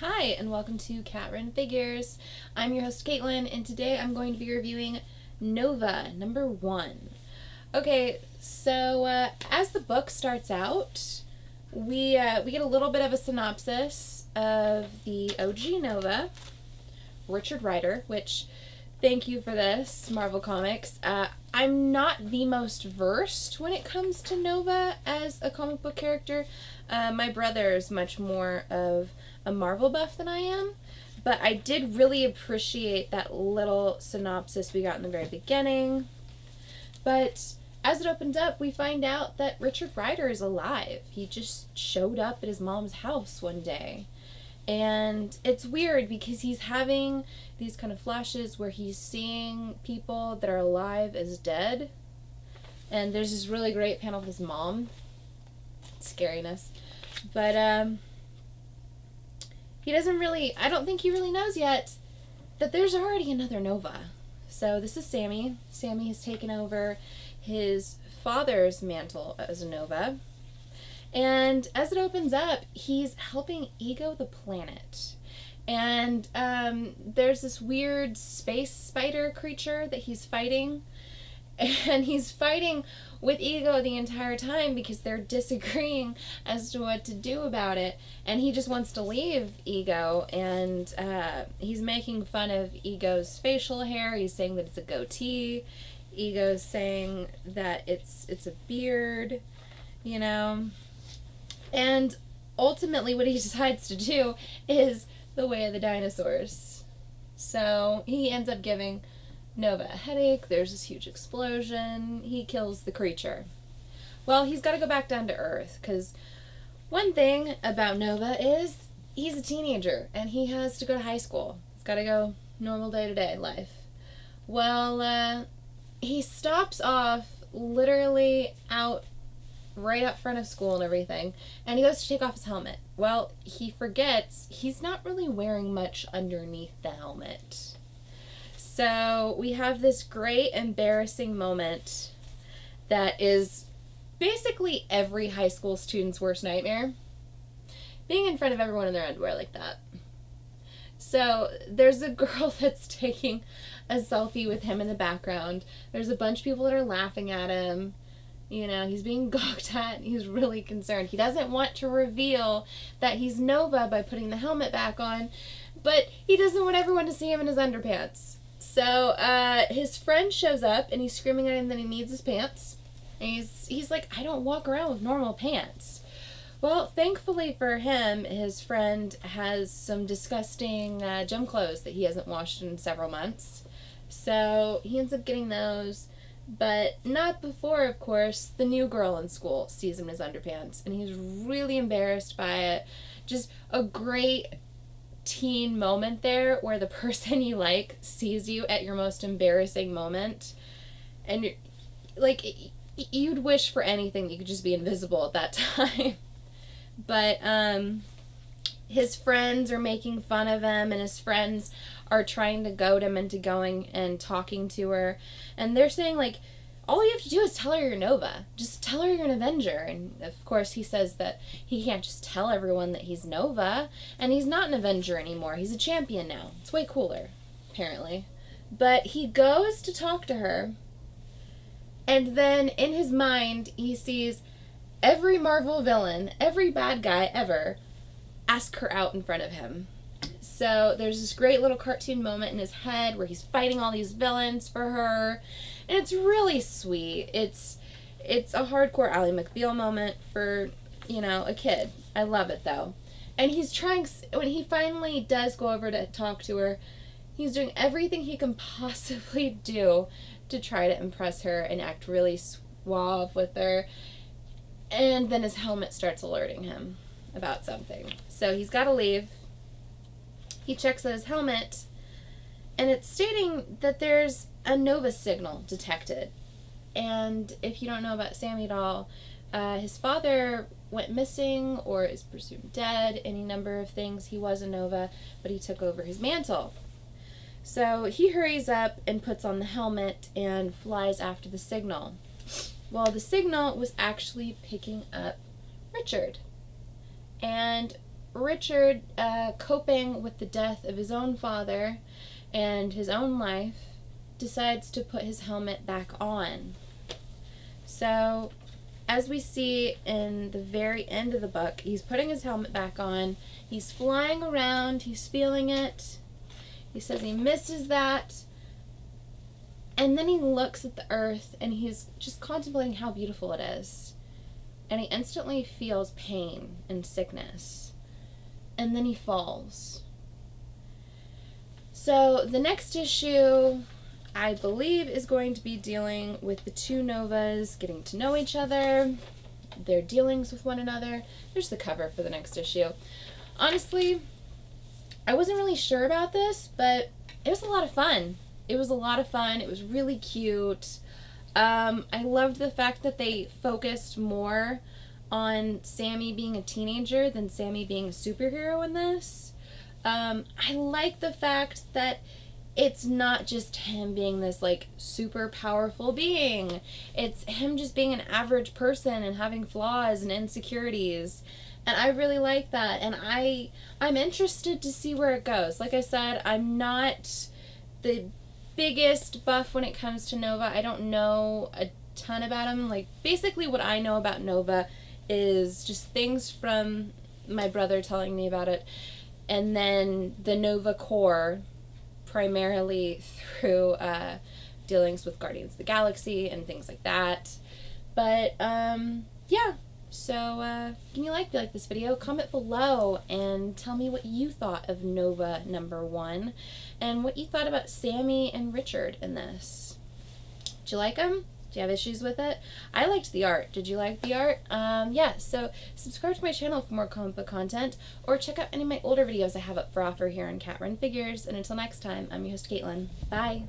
Hi, and welcome to Cat Run Figures. I'm your host, Caitlin, and today I'm going to be reviewing Nova, number 1. Okay, so as the book starts out, we get a little bit of a synopsis of the OG Nova, Richard Rider, which, thank you for this, Marvel Comics. I'm not the most versed when it comes to Nova as a comic book character. My brother is much more of a Marvel buff than I am, but I did really appreciate that little synopsis we got in the very beginning. But as it opens up, we find out that Richard Rider is alive. He just showed up at his mom's house one day. And it's weird because he's having these kind of flashes where he's seeing people that are alive as dead. And there's this really great panel of his mom. Scariness. But he doesn't really, I don't think he really knows yet that there's already another Nova. So this is Sammy. Sammy has taken over his father's mantle as a Nova. And as it opens up, he's helping Ego the planet. And there's this weird space spider creature that he's fighting. And he's fighting with Ego the entire time because they're disagreeing as to what to do about it. And he just wants to leave Ego. And he's making fun of Ego's facial hair. He's saying that it's a goatee. Ego's saying that it's a beard, you know. And ultimately what he decides to do is the way of the dinosaurs. So he ends up giving Nova a headache. There's this huge explosion. He kills the creature. Well, he's got to go back down to Earth because one thing about Nova is he's a teenager and he has to go to high school. He's got to go normal day-to-day life. Well, he stops off literally out right up front of school and everything, and he goes to take off his helmet. Well, he forgets he's not really wearing much underneath the helmet. So we have this great embarrassing moment that is basically every high school student's worst nightmare. Being in front of everyone in their underwear like that. So there's a girl that's taking a selfie with him in the background. There's a bunch of people that are laughing at him. You know, he's being gawked at. He's really concerned. He doesn't want to reveal that he's Nova by putting the helmet back on, but he doesn't want everyone to see him in his underpants. So his friend shows up and he's screaming at him that he needs his pants. And he's like, I don't walk around with normal pants. Well, thankfully for him, his friend has some disgusting gym clothes that he hasn't washed in several months. So he ends up getting those. But not before, of course, the new girl in school sees him in his underpants, and he's really embarrassed by it. Just a great teen moment there where the person you like sees you at your most embarrassing moment. And you're, like, you'd wish for anything you could just be invisible at that time. But his friends are making fun of him, and his friends are trying to goad him into going and talking to her. And they're saying, like, all you have to do is tell her you're Nova. Just tell her you're an Avenger. And, of course, he says that he can't just tell everyone that he's Nova. And he's not an Avenger anymore. He's a champion now. It's way cooler, apparently. But he goes to talk to her. And then, in his mind, he sees every Marvel villain, every bad guy ever, ask her out in front of him. So there's this great little cartoon moment in his head where he's fighting all these villains for her, and it's really sweet. It's a hardcore Ally McBeal moment for, you know, a kid. I love it though. And he's trying, when he finally does go over to talk to her, he's doing everything he can possibly do to try to impress her and act really suave with her. And then his helmet starts alerting him about something. So he's got to leave. He checks out his helmet, and it's stating that there's a Nova signal detected. And if you don't know about Sammy at all, his father went missing or is presumed dead, any number of things. He was a Nova, but he took over his mantle. So he hurries up and puts on the helmet and flies after the signal. Well, the signal was actually picking up Richard. And Richard, coping with the death of his own father and his own life, decides to put his helmet back on. So, as we see in the very end of the book, he's putting his helmet back on, he's flying around, he's feeling it, he says he misses that, and then he looks at the earth and he's just contemplating how beautiful it is. And he instantly feels pain and sickness. And then he falls. So the next issue, I believe, is going to be dealing with the two Novas getting to know each other, their dealings with one another. There's the cover for the next issue. Honestly, I wasn't really sure about this, but it was a lot of fun. It was a lot of fun. It was really cute. I loved the fact that they focused more on Sammy being a teenager than Sammy being a superhero in this. I like the fact that it's not just him being this, like, super powerful being. It's him just being an average person and having flaws and insecurities. And I really like that. And I'm interested to see where it goes. Like I said, I'm not the biggest buff when it comes to Nova. I don't know a ton about him. Like, basically what I know about Nova is just things from my brother telling me about it, and then the Nova Corps, primarily through dealings with Guardians of the Galaxy and things like that. But yeah, so can you like this video? Comment below and tell me what you thought of Nova #1 and what you thought about Sammy and Richard in this. Did you like them? Do you have issues with it? I liked the art. Did you like the art? Yeah, so subscribe to my channel for more comic book content, or check out any of my older videos I have up for offer here on Cat Run Figures. And until next time, I'm your host, Caitlin. Bye!